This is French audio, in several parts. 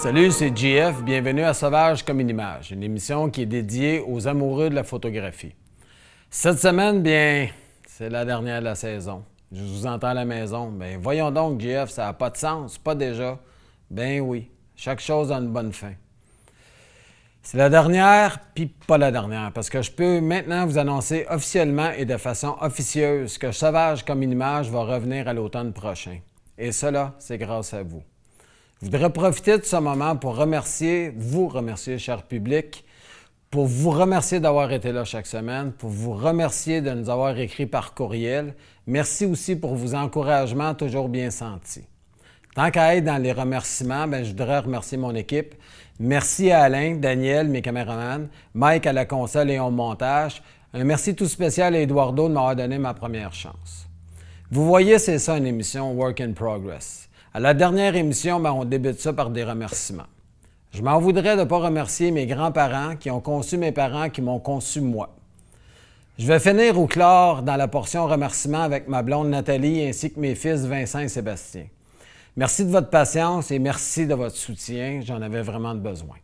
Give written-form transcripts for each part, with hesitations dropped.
Salut, c'est JF. Bienvenue à Sauvage comme une image, une émission qui est dédiée aux amoureux de la photographie. Cette semaine, bien, c'est la dernière de la saison. Je vous entends à la maison. Bien, voyons donc, JF, ça n'a pas de sens, pas déjà. Ben oui, chaque chose a une bonne fin. C'est la dernière, puis pas la dernière, parce que je peux maintenant vous annoncer officiellement et de façon officieuse que Sauvage comme une image va revenir à l'automne prochain. Et cela, c'est grâce à vous. Je voudrais profiter de ce moment pour vous remercier, cher public, pour vous remercier d'avoir été là chaque semaine, pour vous remercier de nous avoir écrit par courriel. Merci aussi pour vos encouragements toujours bien sentis. Tant qu'à être dans les remerciements, je voudrais remercier mon équipe. Merci à Alain, Daniel, mes caméramans, Mike à la console et au montage. Un merci tout spécial à Eduardo de m'avoir donné ma première chance. Vous voyez, c'est ça une émission Work in Progress. À la dernière émission, on débute ça par des remerciements. Je m'en voudrais de ne pas remercier mes grands-parents qui ont conçu mes parents, qui m'ont conçu moi. Je vais finir au clair dans la portion remerciements avec ma blonde Nathalie ainsi que mes fils Vincent et Sébastien. Merci de votre patience et merci de votre soutien. J'en avais vraiment besoin.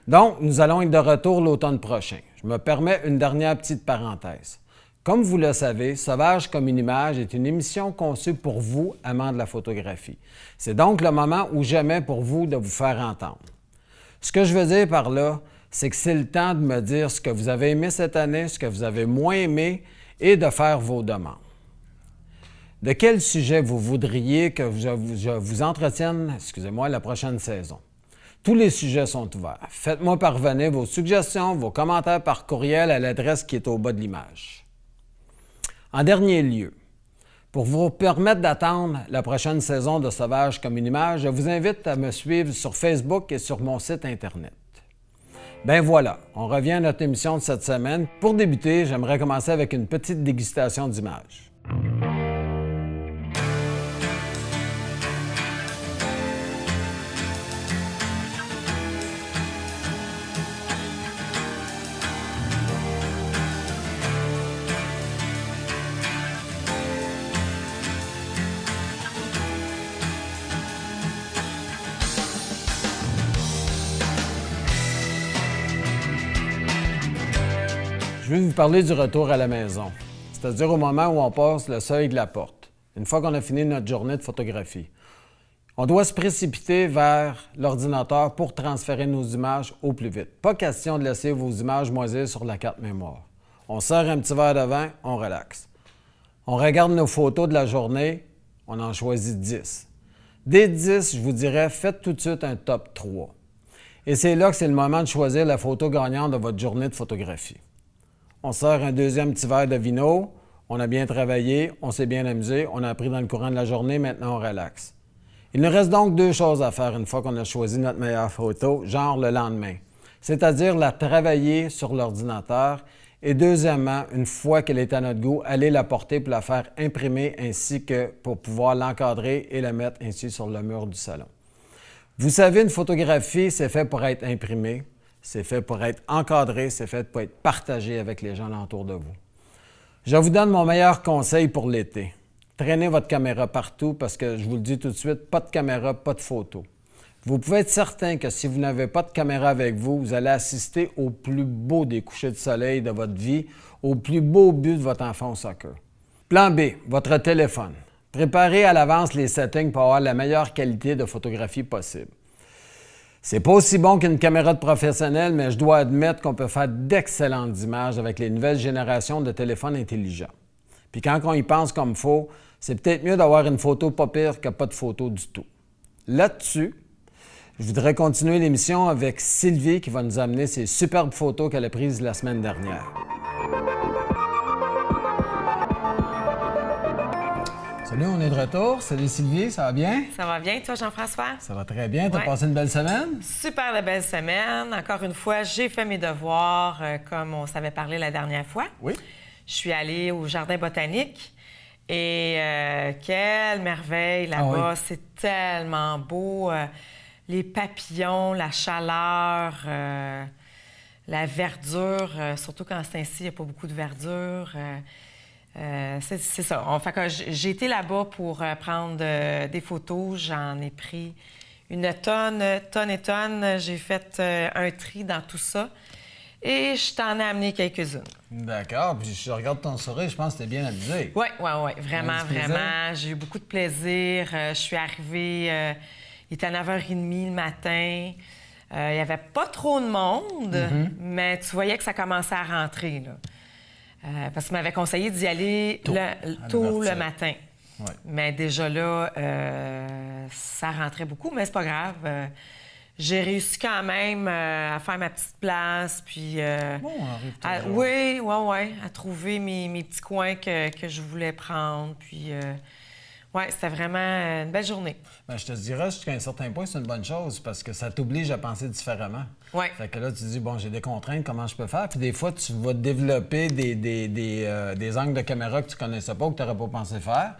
Donc, nous allons être de retour l'automne prochain. Je me permets une dernière petite parenthèse. Comme vous le savez, Sauvage comme une image est une émission conçue pour vous, amants de la photographie. C'est donc le moment ou jamais pour vous de vous faire entendre. Ce que je veux dire par là, c'est que c'est le temps de me dire ce que vous avez aimé cette année, ce que vous avez moins aimé et de faire vos demandes. De quel sujet vous voudriez que je vous entretienne, la prochaine saison? Tous les sujets sont ouverts. Faites-moi parvenir vos suggestions, vos commentaires par courriel à l'adresse qui est au bas de l'image. En dernier lieu, pour vous permettre d'attendre la prochaine saison de Sauvage comme une image, je vous invite à me suivre sur Facebook et sur mon site Internet. Ben voilà, on revient à notre émission de cette semaine. Pour débuter, j'aimerais commencer avec une petite dégustation d'images. Je vais vous parler du retour à la maison, c'est-à-dire au moment où on passe le seuil de la porte, une fois qu'on a fini notre journée de photographie. On doit se précipiter vers l'ordinateur pour transférer nos images au plus vite. Pas question de laisser vos images moisir sur la carte mémoire. On sert un petit verre de vin, on relaxe. On regarde nos photos de la journée, on en choisit 10. Des 10, je vous dirais, faites tout de suite un top 3. Et c'est là que c'est le moment de choisir la photo gagnante de votre journée de photographie. On sert un deuxième petit verre de vino, on a bien travaillé, on s'est bien amusé, on a appris dans le courant de la journée, maintenant on relaxe. Il nous reste donc 2 choses à faire une fois qu'on a choisi notre meilleure photo, genre le lendemain. C'est-à-dire la travailler sur l'ordinateur et deuxièmement, une fois qu'elle est à notre goût, aller la porter pour la faire imprimer ainsi que pour pouvoir l'encadrer et la mettre ainsi sur le mur du salon. Vous savez, une photographie, c'est fait pour être imprimée. C'est fait pour être encadré, c'est fait pour être partagé avec les gens alentour de vous. Je vous donne mon meilleur conseil pour l'été. Traînez votre caméra partout parce que, je vous le dis tout de suite, pas de caméra, pas de photo. Vous pouvez être certain que si vous n'avez pas de caméra avec vous, vous allez assister au plus beau des couchers de soleil de votre vie, au plus beau but de votre enfant au soccer. Plan B, votre téléphone. Préparez à l'avance les settings pour avoir la meilleure qualité de photographie possible. C'est pas aussi bon qu'une caméra de professionnel, mais je dois admettre qu'on peut faire d'excellentes images avec les nouvelles générations de téléphones intelligents. Puis quand on y pense comme il faut, c'est peut-être mieux d'avoir une photo pas pire que pas de photo du tout. Là-dessus, je voudrais continuer l'émission avec Sylvie qui va nous amener ses superbes photos qu'elle a prises la semaine dernière. Salut, on est de retour. Salut Sylvie, ça va bien? Ça va bien, toi Jean-François? Ça va très bien. T'as Ouais. passé une belle semaine? Super de belle semaine. Encore une fois, j'ai fait mes devoirs comme on s'avait parlé la dernière fois. Oui. Je suis allée au jardin botanique et quelle merveille là-bas. Ah oui. C'est tellement beau. Les papillons, la chaleur, la verdure, surtout quand c'est ainsi, il n'y a pas beaucoup de verdure. C'est ça. Fait que j'ai été là-bas pour prendre des photos. J'en ai pris une tonne et tonne. J'ai fait un tri dans tout ça et je t'en ai amené quelques-unes. D'accord. Puis je regarde ton sourire, je pense que t'es bien amusé. Oui, vraiment, Du plaisir? vraiment. J'ai eu beaucoup de plaisir. Je suis arrivée, il était à 9h30 le matin. Il n'y avait pas trop de monde, mais tu voyais que ça commençait à rentrer, là. Parce qu'il m'avait conseillé d'y aller tôt le matin. Ouais. Mais déjà là, ça rentrait beaucoup, mais c'est pas grave. J'ai réussi quand même à faire ma petite place, puis... Bon, on arrive toujours. Oui, à trouver mes petits coins que je voulais prendre, puis... c'était vraiment une belle journée. Ben, je te dirais, jusqu'à un certain point, c'est une bonne chose parce que ça t'oblige à penser différemment. Oui. Fait que là, tu te dis, bon, j'ai des contraintes, comment je peux faire? Puis des fois, tu vas développer des angles de caméra que tu connaissais pas ou que tu n'aurais pas pensé faire.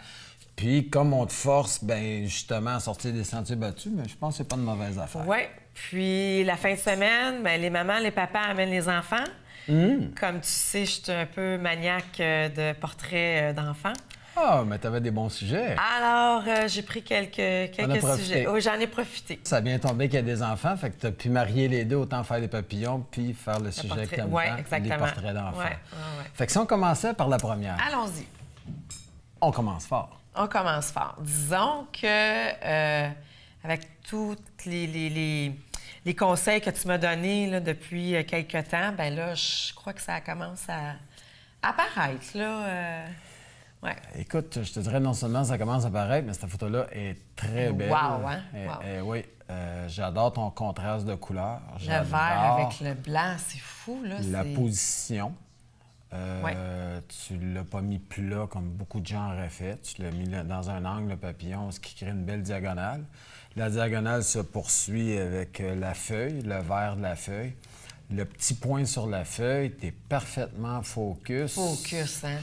Puis comme on te force, ben justement, à sortir des sentiers battus, mais je pense que c'est pas une mauvaise affaire. Oui. Puis la fin de semaine, ben, les mamans, les papas amènent les enfants. Comme tu sais, je suis un peu maniaque de portraits d'enfants. Ah, mais tu avais des bons sujets. Alors, j'ai pris quelques sujets. Oui, j'en ai profité. Ça a bien tombé qu'il y a des enfants, fait que tu as pu marier les deux, autant faire des papillons puis faire le sujet que tu aimes Oui, tant, exactement. les portraits d'enfants. Ouais. Fait que si on commençait par la première, Allons-y. on commence fort. On commence fort. Disons que, avec tous les conseils que tu m'as donnés là, depuis quelque temps, ben là, je crois que ça commence à apparaître, là. Ouais. Écoute, je te dirais non seulement ça commence à apparaître, mais cette photo-là est très belle. Wow, hein? Oui, j'adore ton contraste de couleurs. Le vert avec le blanc, c'est fou, là. La position. Ouais. Tu l'as pas mis plat comme beaucoup de gens auraient fait. Tu l'as mis dans un angle, le papillon, ce qui crée une belle diagonale. La diagonale se poursuit avec la feuille, le vert de la feuille. Le petit point sur la feuille, tu es parfaitement focus. Focus, hein?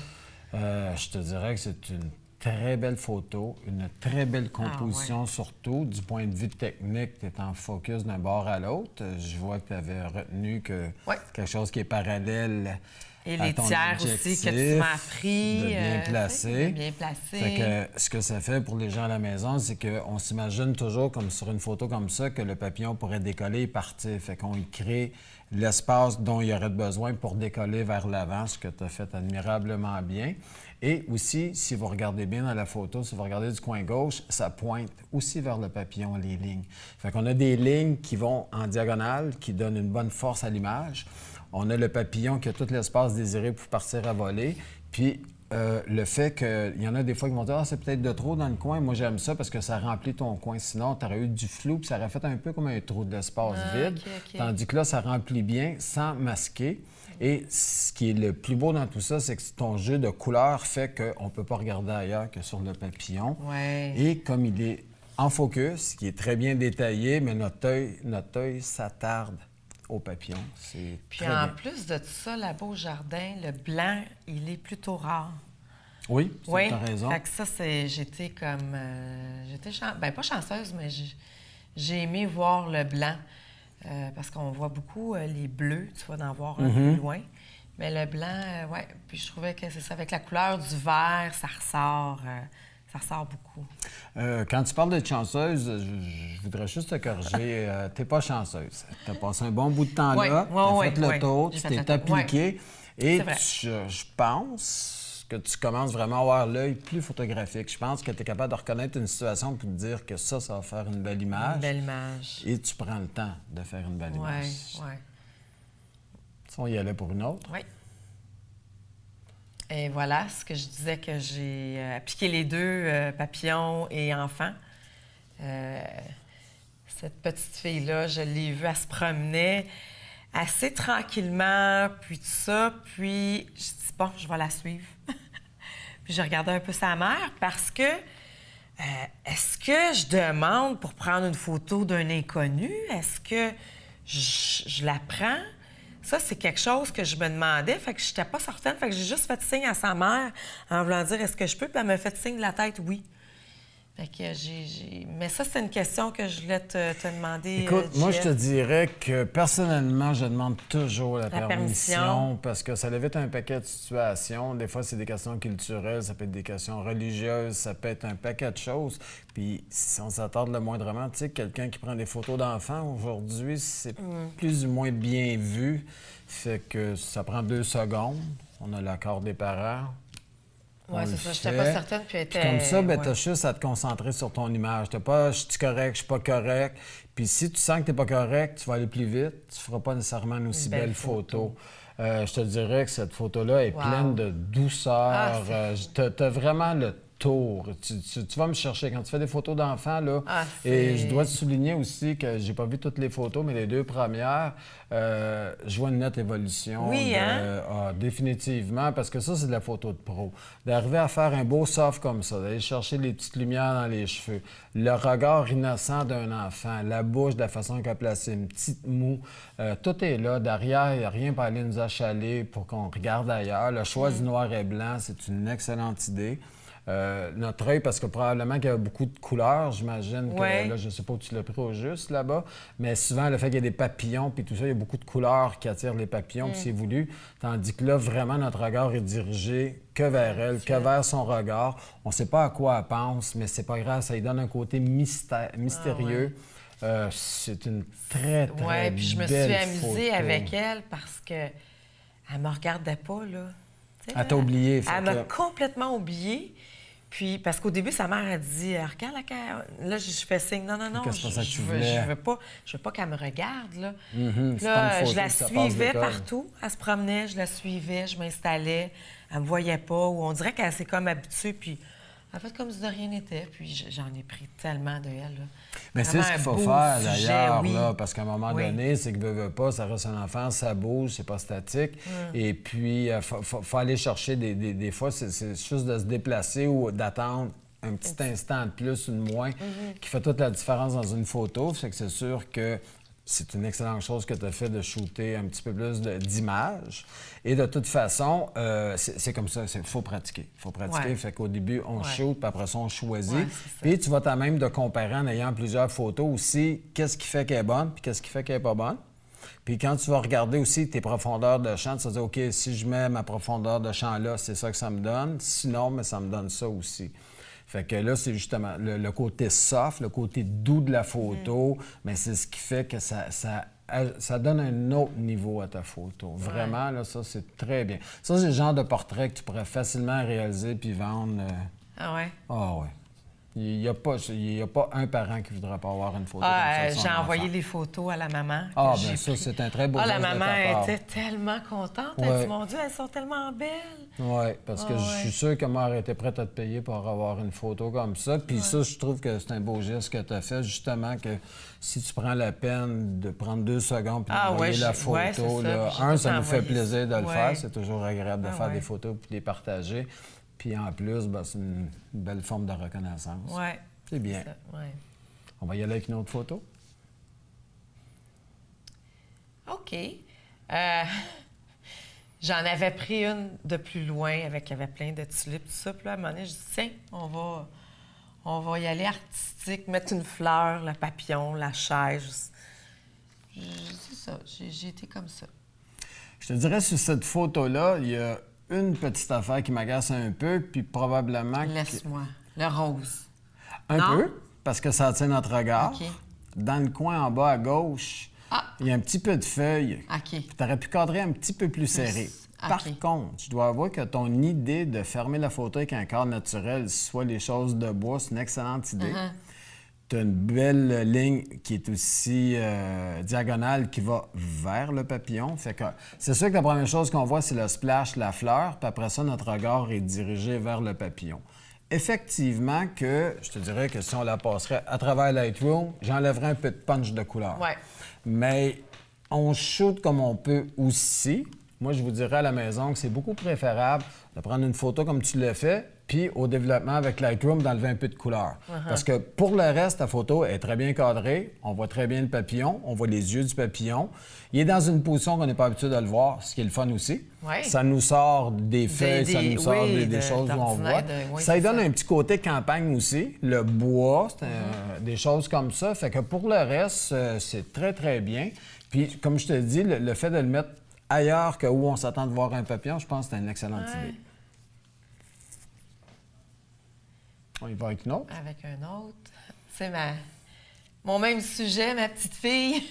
Je te dirais que c'est une très belle photo, une très belle composition surtout. Du point de vue technique, tu es en focus d'un bord à l'autre. Je vois que tu avais retenu que quelque chose qui est parallèle et à les ton tiers objectif, aussi que tu m'as appris. de bien placer. De bien placer. Fait que ce que ça fait pour les gens à la maison, c'est qu'on s'imagine toujours, comme sur une photo comme ça, que le papillon pourrait décoller et partir. Fait qu'on y crée l'espace dont il y aurait besoin pour décoller vers l'avant, ce que tu as fait admirablement bien. Et aussi, si vous regardez bien dans la photo, si vous regardez du coin gauche, ça pointe aussi vers le papillon, les lignes. Fait qu'on a des lignes qui vont en diagonale, qui donnent une bonne force à l'image. On a le papillon qui a tout l'espace désiré pour partir à voler. Puis le fait qu'il y en a des fois qui vont dire « Ah, c'est peut-être de trop dans le coin. » Moi, j'aime ça parce que ça remplit ton coin. Sinon, tu aurais eu du flou puis ça aurait fait un peu comme un trou de l'espace vide. OK. Tandis que là, ça remplit bien sans masquer. Et ce qui est le plus beau dans tout ça, c'est que ton jeu de couleurs fait qu'on ne peut pas regarder ailleurs que sur le papillon. Ouais. Et comme il est en focus, qui est très bien détaillé, mais notre œil s'attarde au papillon. C'est Puis très en bien. plus de tout ça, là-bas au jardin, le blanc, il est plutôt rare. Oui, tu as raison. Fait que ça, j'étais comme... pas chanceuse, mais j'ai aimé voir le blanc. Parce qu'on voit beaucoup les bleus, tu vas en voir un peu loin. Mais le blanc, Puis je trouvais que c'est ça, avec la couleur du vert, ça ressort beaucoup. Quand tu parles d'être chanceuse, je voudrais juste te corriger. T'es pas chanceuse. Tu as passé un bon bout de temps là, tu as fait le tour, tu t'es appliqué. Et je pense que tu commences vraiment à avoir l'œil plus photographique. Je pense que tu es capable de reconnaître une situation pour te dire que ça va faire une belle image. Une belle image. Et tu prends le temps de faire une belle image. Oui. Si on y allait pour une autre. Oui. Et voilà, ce que je disais que j'ai appliqué les deux, papillons et enfants. Cette petite fille-là, je l'ai vue, elle se promenait assez tranquillement, puis tout ça. Puis je dis, bon, je vais la suivre. Puis j'ai regardé un peu sa mère parce que est-ce que je demande pour prendre une photo d'un inconnu? Est-ce que je la prends? Ça, c'est quelque chose que je me demandais, fait que je n'étais pas certaine. Fait que j'ai juste fait signe à sa mère en voulant dire « Est-ce que je peux? » Puis elle m'a fait signe de la tête « Oui ». Fait que Mais ça, c'est une question que je voulais te demander. Écoute, moi, je Jeff. te dirais que personnellement, je demande toujours la permission. permission parce que ça évite un paquet de situations. Des fois, c'est des questions culturelles, ça peut être des questions religieuses, ça peut être un paquet de choses. Puis, si on s'attarde le moindrement, tu sais, quelqu'un qui prend des photos d'enfants, aujourd'hui, c'est plus ou moins bien vu. Fait que ça prend 2 secondes. On a l'accord des parents. Oui, On c'est le ça. Je n'étais fait. pas certaine. Puis Comme ça, ben, ouais. tu as juste à te concentrer sur ton image. T'as pas, je suis correct, je suis pas correct. Puis si tu sens que tu n'es pas correct, tu vas aller plus vite. Tu feras pas nécessairement une aussi belle photo. Je te dirais que cette photo-là est pleine de douceur. Tu as vraiment le tour. Tu vas me chercher. Quand tu fais des photos d'enfants, là, et je dois te souligner aussi que j'ai pas vu toutes les photos, mais les 2 premières, je vois une nette évolution. Oui, hein? Définitivement, parce que ça, c'est de la photo de pro. D'arriver à faire un beau soft comme ça, d'aller chercher les petites lumières dans les cheveux, le regard innocent d'un enfant, la bouche de la façon qu'elle a placée, une petite moue, tout est là. Derrière, il n'y a rien pour aller nous achaler pour qu'on regarde ailleurs. Le choix du noir et blanc, c'est une excellente idée. Notre œil, parce que probablement qu'il y a beaucoup de couleurs, j'imagine que là, je ne sais pas où tu l'as pris au juste là-bas, mais souvent, le fait qu'il y ait des papillons puis tout ça, il y a beaucoup de couleurs qui attirent les papillons, puis c'est voulu. Tandis que là, vraiment, notre regard est dirigé que vers elle, que vers son regard. On ne sait pas à quoi elle pense, mais c'est pas grave, ça lui donne un côté mystérieux. C'est une très, très belle puis je me suis amusée photo. avec elle parce que elle me regardait pas, là. Elle t'a oublié. Elle m'a complètement oubliée. Puis, parce qu'au début, sa mère a dit regarde la caméra. Là, je fais signe non, je veux pas qu'elle me regarde. Là, là je la suivais partout. Elle se promenait, je la suivais, je m'installais. Elle me voyait pas. Ou on dirait qu'elle s'est comme habituée. Puis, elle a fait comme si de rien n'était. Puis, j'en ai pris tellement de elle. Là. Mais c'est ce qu'il faut faire, d'ailleurs, là, parce qu'à un moment donné, c'est que veut pas, ça reste un enfant, ça bouge, c'est pas statique. Et puis, il faut aller chercher des fois, c'est juste de se déplacer ou d'attendre un petit instant de plus ou de moins qui fait toute la différence dans une photo. Fait que c'est sûr que c'est une excellente chose que tu as fait de shooter un petit peu plus d'images. Et de toute façon, c'est comme ça, il faut pratiquer. Il faut pratiquer. Fait qu'au début, on shoot, puis après ça, on choisit. Puis tu vas t'en même de comparer en ayant plusieurs photos aussi, qu'est-ce qui fait qu'elle est bonne, puis qu'est-ce qui fait qu'elle n'est pas bonne. Puis quand tu vas regarder aussi tes profondeurs de champ, tu vas dire, OK, si je mets ma profondeur de champ là, c'est ça que ça me donne. Sinon, mais ça me donne ça aussi. Fait que là, c'est justement le côté soft, le côté doux de la photo, mais c'est ce qui fait que ça donne un autre niveau à ta photo. Vraiment, là, ça, c'est très bien. Ça, c'est le genre de portrait que tu pourrais facilement réaliser puis vendre. Ah ouais? Ah ouais. Il n'y a pas un parent qui ne voudrait pas avoir une photo comme ça. J'ai envoyé les photos à la maman. Ah, bien ça, c'est un très beau geste la de ta maman part. était tellement contente. Elle dit, mon Dieu, elles sont tellement belles. Oui, parce que je suis sûr que Mère était prête à te payer pour avoir une photo comme ça. Puis ça, je trouve que c'est un beau geste que tu as fait, justement, que si tu prends la peine de prendre 2 secondes puis d'envoyer la photo, ça nous fait plaisir de le faire. C'est toujours agréable de faire des photos puis de les partager. Puis en plus, c'est une belle forme de reconnaissance. Oui. C'est bien. On va y aller avec une autre photo. OK. J'en avais pris une de plus loin, il y avait plein de tulipes, tout ça. Puis là, à un moment donné, je dis, tiens, on va y aller artistique, mettre une fleur, le papillon, la chaise. C'est ça, j'ai été comme ça. Je te dirais, sur cette photo-là, il y a une petite affaire qui m'agace un peu, puis probablement... Laisse-moi. Le rose. Un peu, parce que ça attire notre regard. OK. Dans le coin en bas à gauche, il y a un petit peu de feuilles. OK. Tu aurais pu cadrer un petit peu plus serré. Par contre, je dois avouer que ton idée de fermer la photo avec un cadre naturel, soit les choses de bois, c'est une excellente idée. Tu as une belle ligne qui est aussi diagonale qui va vers le papillon. Fait que c'est sûr que la première chose qu'on voit, c'est le splash, la fleur, puis après ça, notre regard est dirigé vers le papillon. Effectivement que, je te dirais que si on la passerait à travers Lightroom, j'enlèverais un peu de punch de couleur. Ouais. Mais on shoot comme on peut aussi. Moi, je vous dirais à la maison que c'est beaucoup préférable de prendre une photo comme tu l'as fait, puis au développement avec Lightroom, d'enlever un peu de couleur. Parce que pour le reste, ta photo est très bien cadrée. On voit très bien le papillon. On voit les yeux du papillon. Il est dans une position qu'on n'est pas habitué de le voir, ce qui est le fun aussi. Oui. Ça nous sort des feuilles, ça nous sort des choses où on voit. Ça lui donne un petit côté campagne aussi. Le bois, des choses comme ça. Fait que pour le reste, c'est très, très bien. Puis, comme je te dis, le fait de le mettre ailleurs que où on s'attend de voir un papillon, je pense que c'est une excellente idée. On y va avec une autre? Avec un autre. C'est mon même sujet, ma petite fille.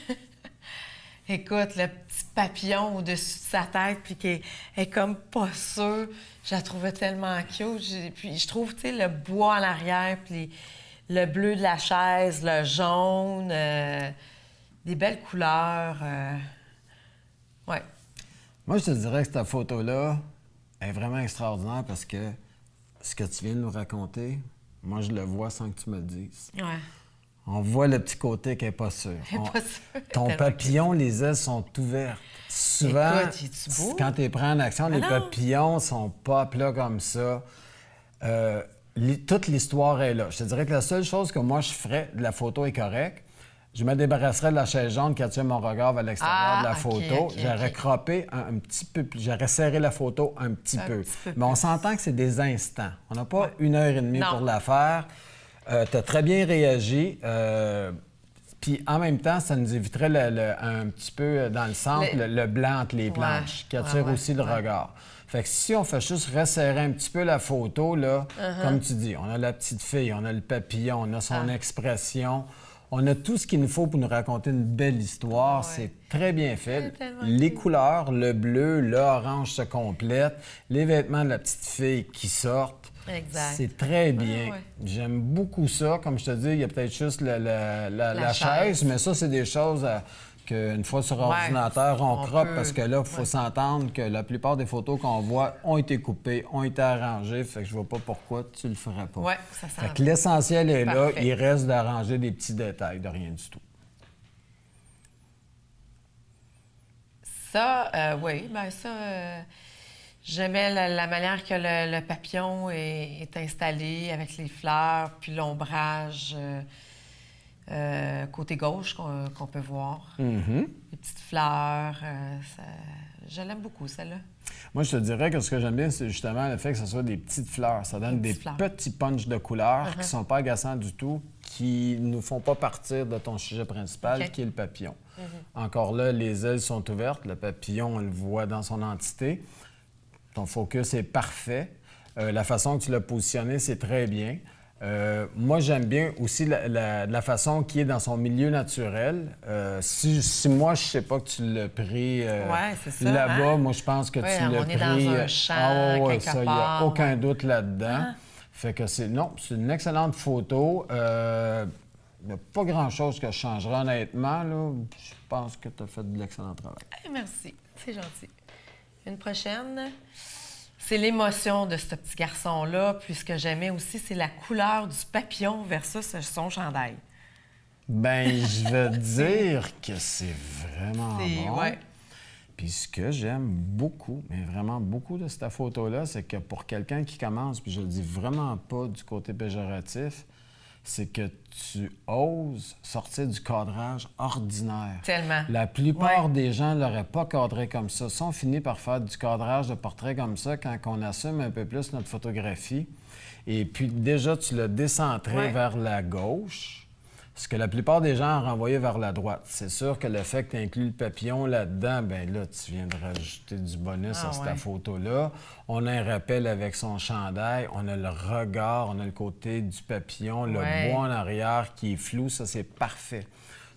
Écoute, le petit papillon au-dessus de sa tête, puis qui est comme pas sûre. Je la trouvais tellement cute. Puis je trouve, tu sais, le bois en arrière, puis le bleu de la chaise, le jaune, des belles couleurs. Ouais. Moi, je te dirais que cette photo-là est vraiment extraordinaire parce que ce que tu viens de nous raconter, moi, je le vois sans que tu me le dises. Ouais. On voit le petit côté qui n'est pas sûr. Pas sûr. Ton papillon, les ailes sont ouvertes. Souvent, Écoute, es-tu beau? quand tu es pris en action, les papillons sont pas plats comme ça. Toute l'histoire est là. Je te dirais que la seule chose que moi je ferais, la photo est correcte, je me débarrasserais de la chaise jaune qui attire mon regard vers l'extérieur de la photo. J'aurais croppé un petit peu, j'aurais serré la photo un petit peu. Mais on s'entend que c'est des instants. On n'a pas 1h30 pour la faire. Tu as très bien réagi. Puis en même temps, ça nous éviterait un petit peu dans le centre, le blanc entre les planches, qui attire aussi le regard. Fait que si on fait juste resserrer un petit peu la photo, là, comme tu dis, on a la petite fille, on a le papillon, on a son expression. On a tout ce qu'il nous faut pour nous raconter une belle histoire. C'est très bien fait. Les couleurs, le bleu, l'orange se complètent. Les vêtements de la petite fille qui sortent. Exact. C'est très bien. J'aime beaucoup ça. Comme je te dis, il y a peut-être juste la chaise, mais ça, c'est des choses qu'une fois sur ordinateur, on croppe parce que là, il faut s'entendre que la plupart des photos qu'on voit ont été coupées, ont été arrangées. Fait que je vois pas pourquoi tu le ferais pas. Oui, ça sent. Fait que l'essentiel est là. Il reste d'arranger des petits détails, de rien du tout. Ça, oui, bien ça, j'aimais la manière que le papillon est installé avec les fleurs, puis l'ombrage côté gauche qu'on peut voir. Les petites fleurs, je l'aime beaucoup, celle-là. Moi, je te dirais que ce que j'aime bien, c'est justement le fait que ce soit des petites fleurs. Ça donne des petits punchs de couleurs qui ne sont pas agaçants du tout, qui ne nous font pas partir de ton sujet principal, qui est le papillon. Encore là, les ailes sont ouvertes. Le papillon, on le voit dans son entité. Ton focus est parfait. La façon que tu l'as positionné, c'est très bien. Moi, j'aime bien aussi la façon qui est dans son milieu naturel. Si moi, je sais pas que tu l'as pris là-bas, moi, je pense que tu l'as pris... On est dans un champ, quelque part. Il n'y a aucun doute là-dedans. Fait que c'est une excellente photo. Il n'y a pas grand-chose que je changerais, honnêtement. Là. Je pense que tu as fait de l'excellent travail. Merci, c'est gentil. Une prochaine... C'est l'émotion de ce petit garçon-là, puis ce que j'aimais aussi, c'est la couleur du papillon versus son chandail. Ben, je vais te dire que c'est vraiment bon. Ouais. Puis ce que j'aime beaucoup, mais vraiment beaucoup de cette photo-là, c'est que pour quelqu'un qui commence, puis je le dis vraiment pas du côté péjoratif, c'est que tu oses sortir du cadrage ordinaire. Tellement. La plupart des gens ne l'auraient pas cadré comme ça. Si on finit par faire du cadrage de portrait comme ça, quand on assume un peu plus notre photographie, et puis déjà, tu l'as décentré vers la gauche, ce que la plupart des gens ont renvoyé vers la droite. C'est sûr que le fait que tu inclus le papillon là-dedans, bien là, tu viens de rajouter du bonus à cette photo-là. On a un rappel avec son chandail, on a le regard, on a le côté du papillon, le bois en arrière qui est flou, ça c'est parfait.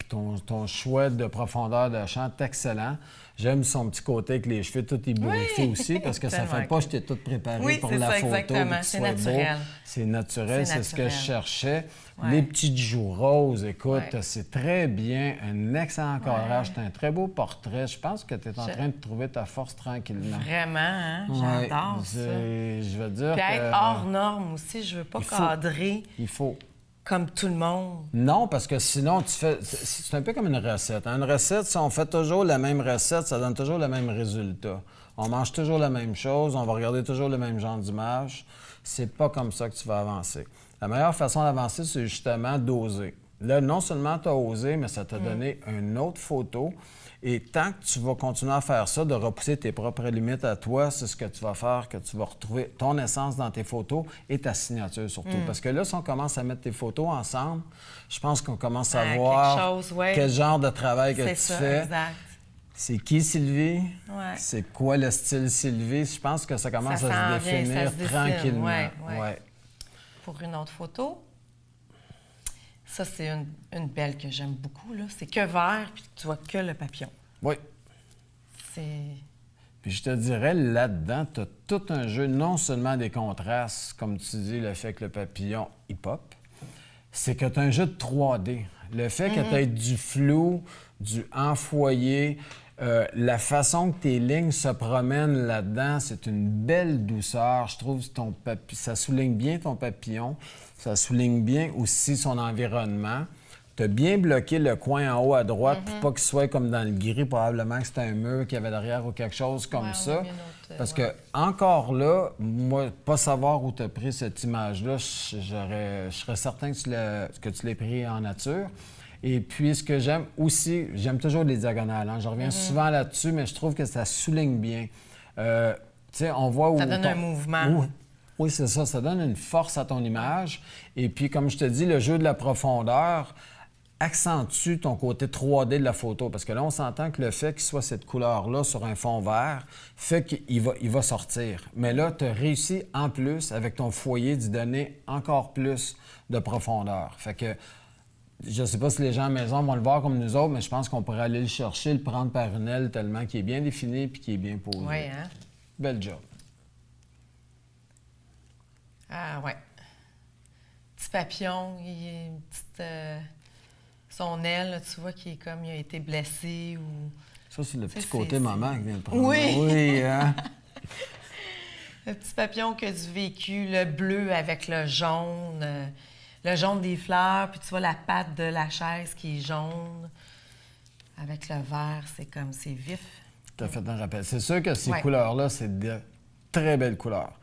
Ton choix de profondeur de champ est excellent. J'aime son petit côté avec les cheveux tout ébouriffés aussi, parce que ça fait pas que je t'ai tout préparé pour la photo. Exactement. C'est naturel. C'est naturel, c'est ce que je cherchais. Les petites joues roses, écoute, c'est très bien, un excellent cadrage, c'est un très beau portrait. Je pense que tu es en train de trouver ta force tranquillement. Vraiment, hein? J'adore ça. Je veux dire puis être hors norme aussi, je veux pas cadrer. Il faut. comme tout le monde. Non, parce que sinon, c'est un peu comme une recette. Une recette, si on fait toujours la même recette, ça donne toujours le même résultat. On mange toujours la même chose, on va regarder toujours le même genre d'image. C'est pas comme ça que tu vas avancer. La meilleure façon d'avancer, c'est justement d'oser. Là, non seulement tu as osé, mais ça t'a donné une autre photo. Et tant que tu vas continuer à faire ça, de repousser tes propres limites à toi, c'est ce que tu vas faire, que tu vas retrouver ton essence dans tes photos et ta signature surtout. Parce que là, si on commence à mettre tes photos ensemble, je pense qu'on commence à voir quel genre de travail que tu fais. Exact. C'est qui Sylvie? Ouais. C'est quoi le style Sylvie? Je pense que ça commence à se définir tranquillement. Ouais. Pour une autre photo, ça, c'est une belle que j'aime beaucoup. C'est que vert, puis tu vois que le papillon. Oui. Puis je te dirais, là-dedans, tu as tout un jeu, non seulement des contrastes, comme tu dis, le fait que le papillon hip-hop, c'est que tu as un jeu de 3D. Le fait que tu aies du flou, du enfoyé, la façon que tes lignes se promènent là-dedans, c'est une belle douceur. Je trouve que ça souligne bien ton papillon. Ça souligne bien aussi son environnement. Tu as bien bloqué le coin en haut à droite pour pas qu'il soit comme dans le gris, probablement que c'était un mur qu'il y avait derrière ou quelque chose comme ça. Parce que, encore là, moi, pas savoir où tu as pris cette image-là, je serais certain que tu l'aies pris en nature. Et puis, ce que j'aime aussi, j'aime toujours les diagonales. Hein? Je reviens souvent là-dessus, mais je trouve que ça souligne bien. Tu sais, on voit où... Ça donne un mouvement. Oui, c'est ça. Ça donne une force à ton image. Et puis, comme je te dis, le jeu de la profondeur accentue ton côté 3D de la photo. Parce que là, on s'entend que le fait qu'il soit cette couleur-là sur un fond vert fait qu'il va sortir. Mais là, tu as réussi en plus, avec ton foyer, d'y donner encore plus de profondeur. Fait que je ne sais pas si les gens à la maison vont le voir comme nous autres, mais je pense qu'on pourrait aller le chercher, le prendre par une aile tellement qu'il est bien défini et qu'il est bien posé. Oui, hein? Bel job. Ah, ouais. Petit papillon, il a une petite... son aile, là, tu vois, qui est comme il a été blessé ou... Ça, c'est le petit côté maman qui vient de prendre. Oui! Oui, hein? Le petit papillon qui a du vécu, le bleu avec le jaune des fleurs, puis tu vois la patte de la chaise qui est jaune. Avec le vert, c'est vif. Tu as fait un rappel. C'est sûr que ces couleurs-là, c'est de très belles couleurs.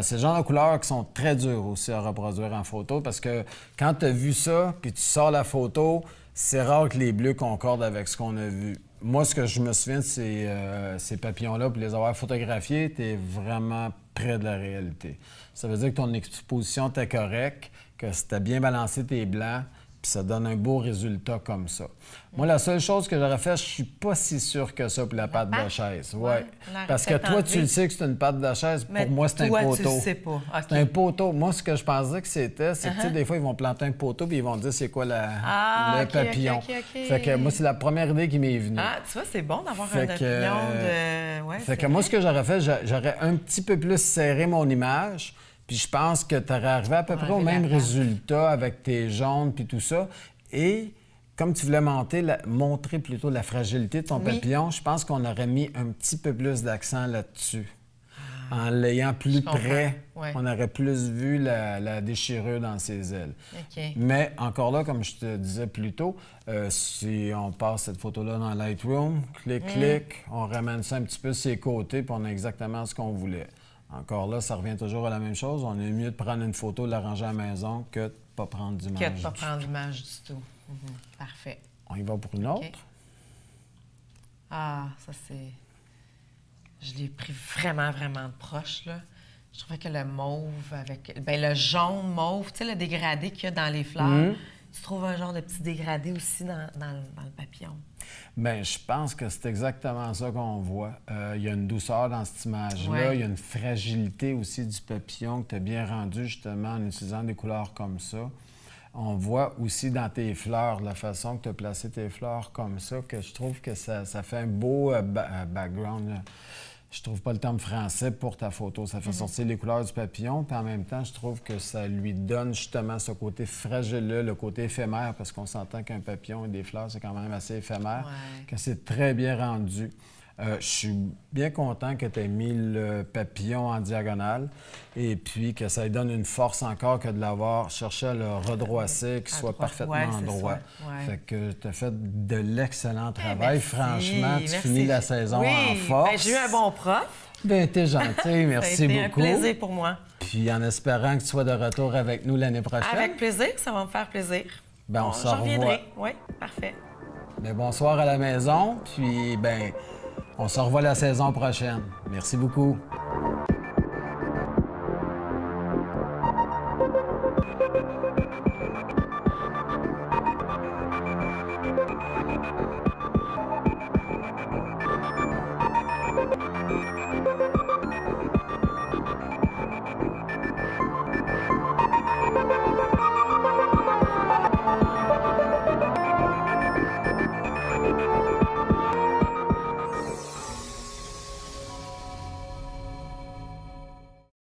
C'est le genre de couleurs qui sont très dures aussi à reproduire en photo parce que quand tu as vu ça, puis tu sors la photo, c'est rare que les bleus concordent avec ce qu'on a vu. Moi, ce que je me souviens de ces papillons-là, pour les avoir photographiés, tu es vraiment près de la réalité. Ça veut dire que ton exposition était correcte, que tu as bien balancé tes blancs, puis ça donne un beau résultat comme ça. Moi, la seule chose que j'aurais fait, je suis pas si sûr que ça pour la patte de chaise. Ouais. Parce que toi, tu le sais que c'est une patte de chaise. Mais pour moi, c'est un poteau. Tu le sais pas. Okay. C'est un poteau. Moi, ce que je pensais que c'était, c'est que tu sais, des fois, ils vont planter un poteau puis ils vont dire c'est quoi le papillon. Fait que moi, c'est la première idée qui m'est venue. Ah, tu vois, c'est bon d'avoir un papillon de... Ouais, fait que moi, ce que j'aurais fait, j'aurais un petit peu plus serré mon image. Puis je pense que tu aurais arrivé à peu près au même résultat avec tes jaunes puis tout ça. Et comme tu voulais montrer plutôt la fragilité de ton papillon, je pense qu'on aurait mis un petit peu plus d'accent là-dessus. En l'ayant plus près, on aurait plus vu la déchirure dans ses ailes. Okay. Mais encore là, comme je te disais plus tôt, si on passe cette photo-là dans Lightroom, clic, on ramène ça un petit peu sur ses côtés puis on a exactement ce qu'on voulait. Encore là, ça revient toujours à la même chose. On est mieux de prendre une photo, de la ranger à la maison que de ne pas prendre d'image. Que de ne pas prendre d'image du tout. Parfait. On y va pour une autre? Ah, ça c'est... Je l'ai pris vraiment, vraiment de proche, là. Je trouvais que le mauve avec... Bien, le jaune mauve, tu sais, le dégradé qu'il y a dans les fleurs, tu trouves un genre de petit dégradé aussi dans le papillon. Bien, je pense que c'est exactement ça qu'on voit. Il y a une douceur dans cette image-là. Il y a une fragilité aussi du papillon que tu as bien rendu justement en utilisant des couleurs comme ça. On voit aussi dans tes fleurs, la façon que tu as placé tes fleurs comme ça, que je trouve que ça fait un beau background. Là. Je trouve pas le terme français pour ta photo. Ça fait sortir les couleurs du papillon, puis en même temps, je trouve que ça lui donne justement ce côté fragile-là, le côté éphémère, parce qu'on s'entend qu'un papillon et des fleurs, c'est quand même assez éphémère, que c'est très bien rendu. Je suis bien content que tu aies mis le papillon en diagonale et puis que ça lui donne une force encore que de l'avoir cherché à le redroisser, qu'il soit parfaitement droit. Ouais. Fait que tu as fait de l'excellent travail. Merci, Franchement, tu merci. finis la saison en force. Ben, j'ai eu un bon prof. Ben, t'es gentil, merci beaucoup. Ça a été un plaisir pour moi. Puis en espérant que tu sois de retour avec nous l'année prochaine. Avec plaisir, ça va me faire plaisir. Ben, on se revoit. reviendrai. Oui, parfait. Ben, bonsoir à la maison, puis ben, on se revoit la saison prochaine. Merci beaucoup.